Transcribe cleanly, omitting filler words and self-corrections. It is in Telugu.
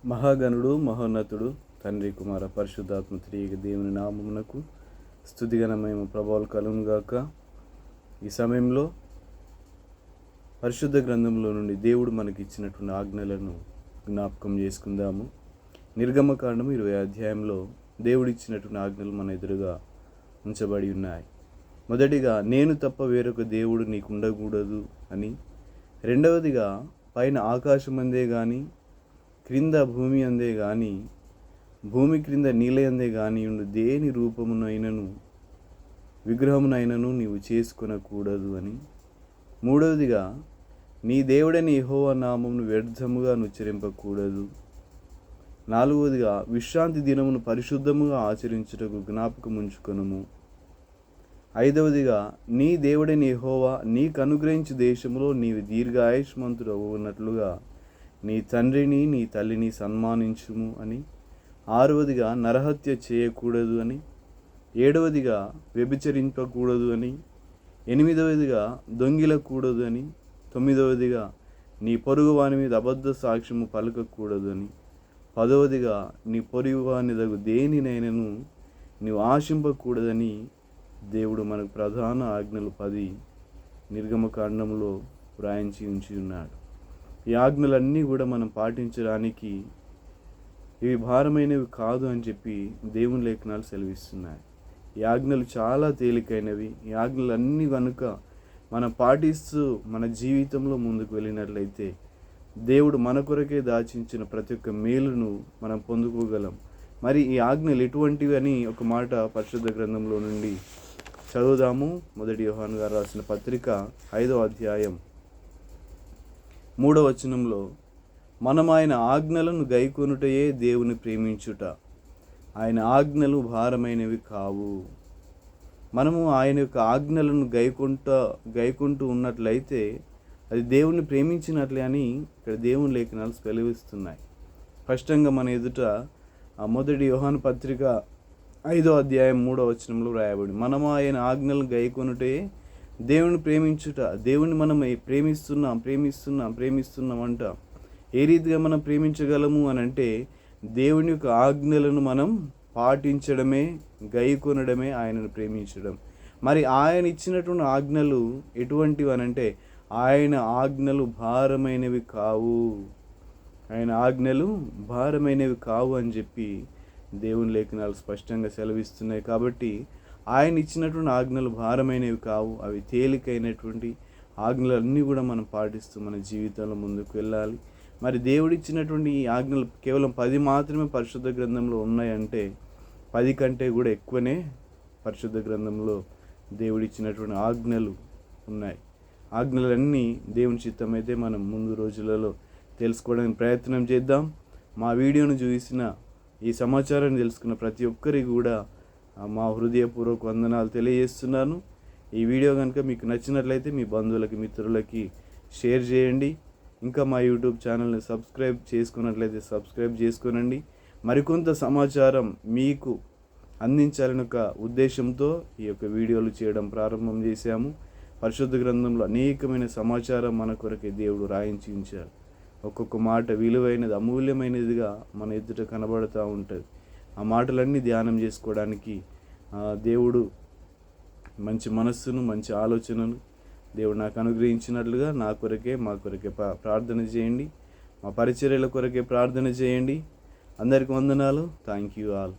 మహాగణుడు మహోన్నతుడు తండ్రి కుమార పరిశుద్ధాత్మ త్రియేక దేవుని నామమునకు స్తుతిగణమేమ ప్రభావాలు కలుగునుగాక. ఈ సమయంలో పరిశుద్ధ గ్రంథంలో నుండి దేవుడు మనకి ఇచ్చినటువంటి ఆజ్ఞలను జ్ఞాపకం చేసుకుందాము. నిర్గమకాండం 20 అధ్యాయంలో దేవుడు ఇచ్చినటువంటి ఆజ్ఞలు మన ఎదురుగా ఉంచబడి ఉన్నాయి. మొదటిగా, నేను తప్ప వేరొక దేవుడు నీకు ఉండకూడదు అని. రెండవదిగా, పైన ఆకాశమందే కానీ క్రింద భూమి అందే కానీ భూమి క్రింద నీళ్ళయందే కానీ ఉండు దేని రూపమునైనను విగ్రహమునైనను నీవు చేసుకొనకూడదు అని. మూడవదిగా, నీ దేవుడైన యెహోవా నామమును వ్యర్థముగా ఉచ్చరింపకూడదు. నాలుగవదిగా, విశ్రాంతి దినమును పరిశుద్ధముగా ఆచరించుటకు జ్ఞాపకముంచుకొనుము. ఐదవదిగా, నీ దేవుడైన యెహోవా నీకు అనుగ్రహించు దేశములో నీవు దీర్ఘాయుష్మంతుడు అవ్వనట్లుగా నీ తండ్రిని నీ తల్లిని సన్మానించుము అని. ఆరవదిగా, నరహత్య చేయకూడదు అని. ఏడవదిగా, వ్యభిచరింపకూడదు అని. ఎనిమిదవదిగా, దొంగిలకూడదు అని. తొమ్మిదవదిగా, నీ పొరుగు వాని మీద అబద్ధ సాక్ష్యము పలకకూడదు అని. పదవదిగా, నీ పొరుగు వాని దగు దేనినైనను నీవు ఆశింపకూడదని దేవుడు మనకు ప్రధాన ఆజ్ఞలు 10 నిర్గమకాండంలో వ్రాయించి ఉంచి ఉన్నాడు. ఈ ఆజ్ఞలన్నీ కూడా మనం పాటించడానికి ఇవి భారమైనవి కాదు అని చెప్పి దేవుని లేఖనాలు సెలవిస్తున్నాయి. ఈ ఆజ్ఞలు చాలా తేలికైనవి. ఈ ఆజ్ఞలన్నీ కనుక మనం పాటిస్తూ మన జీవితంలో ముందుకు వెళ్ళినట్లయితే దేవుడు మన కొరకే దాచించిన ప్రతి ఒక్క మేలును మనం పొందుకోగలం. మరి ఈ ఆజ్ఞలు ఎటువంటివి అని ఒక మాట పరిశుద్ధ గ్రంథంలో నుండి చదువుదాము. మొదటి యోహాను గారు రాసిన పత్రిక 5వ అధ్యాయం 3వ వచనంలో, మనం ఆయన ఆజ్ఞలను గైకొనుటయే దేవుని ప్రేమించుట, ఆయన ఆజ్ఞలు భారమైనవి కావు. మనము ఆయన యొక్క ఆజ్ఞలను గైకుంటూ ఉన్నట్లయితే అది దేవుని ప్రేమించినట్లే అని ఇక్కడ దేవుని లేఖనాలు సెలవిస్తున్నాయి. స్పష్టంగా మన ఎదుట ఆ మొదటి యోహాను పత్రిక 5వ అధ్యాయం 3వ వచనంలో రాయబడి, మనము ఆయన ఆజ్ఞలను గైకొనుటే దేవుని ప్రేమించుట. దేవుని మనం ప్రేమిస్తున్నాం అంట. ఏ రీతిగా మనం ప్రేమించగలము అని అంటే, దేవుని యొక్క ఆజ్ఞలను మనం పాటించడమే, గైకొనడమే ఆయనను ప్రేమించడం. మరి ఆయన ఇచ్చినటువంటి ఆజ్ఞలు ఎటువంటివి అని అంటే, ఆయన ఆజ్ఞలు భారమైనవి కావు. ఆయన ఆజ్ఞలు భారమైనవి కావు అని చెప్పి దేవుని లేఖనాలు స్పష్టంగా సెలవిస్తున్నాయి. కాబట్టి ఆయన ఇచ్చినటువంటి ఆజ్ఞలు భారమైనవి కావు, అవి తేలికైనటువంటి ఆజ్ఞలన్నీ కూడా మనం పాటిస్తూ మన జీవితంలో ముందుకు వెళ్ళాలి. మరి దేవుడిచ్చినటువంటి ఈ ఆజ్ఞలు కేవలం 10 మాత్రమే పరిశుద్ధ గ్రంథంలో ఉన్నాయంటే 10 కంటే కూడా ఎక్కువనే పరిశుద్ధ గ్రంథంలో దేవుడిచ్చినటువంటి ఆజ్ఞలు ఉన్నాయి. ఆజ్ఞలన్నీ దేవుని చిత్తమైతే మనం ముందు రోజులలో తెలుసుకోవడానికి ప్రయత్నం చేద్దాం. మా వీడియోను చూసిన ఈ సమాచారాన్ని తెలుసుకున్న ప్రతి ఒక్కరికి కూడా మా హృదయపూర్వక వందనాలు తెలియజేస్తున్నాను. ఈ వీడియో కనుక మీకు నచ్చినట్లయితే మీ బంధువులకి, మిత్రులకి షేర్ చేయండి. ఇంకా మా యూట్యూబ్ ఛానల్ని సబ్స్క్రైబ్ చేసుకున్నట్లయితే సబ్స్క్రైబ్ చేసుకోనండి. మరికొంత సమాచారం మీకు అందించాలని ఒక ఉద్దేశంతో ఈ యొక్క వీడియోలు చేయడం ప్రారంభం చేశాము. పరిశుద్ధ గ్రంథంలో అనేకమైన సమాచారం మన కొరకే దేవుడు రాయించి ఉంచారు. ఒక్కొక్క మాట విలువైనది, అమూల్యమైనదిగా మన ఎదుట కనబడుతూ ఉంటుంది. ఆ మాటలన్నీ ధ్యానం చేసుకోవడానికి దేవుడు మంచి మనస్సును, మంచి ఆలోచనను దేవుడు నాకు అనుగ్రహించినట్లుగా నా కొరకే, మా కొరకే ప్రార్థన చేయండి. మా పరిచర్యల కొరకే ప్రార్థన చేయండి. అందరికీ వందనాలు. Thank you all.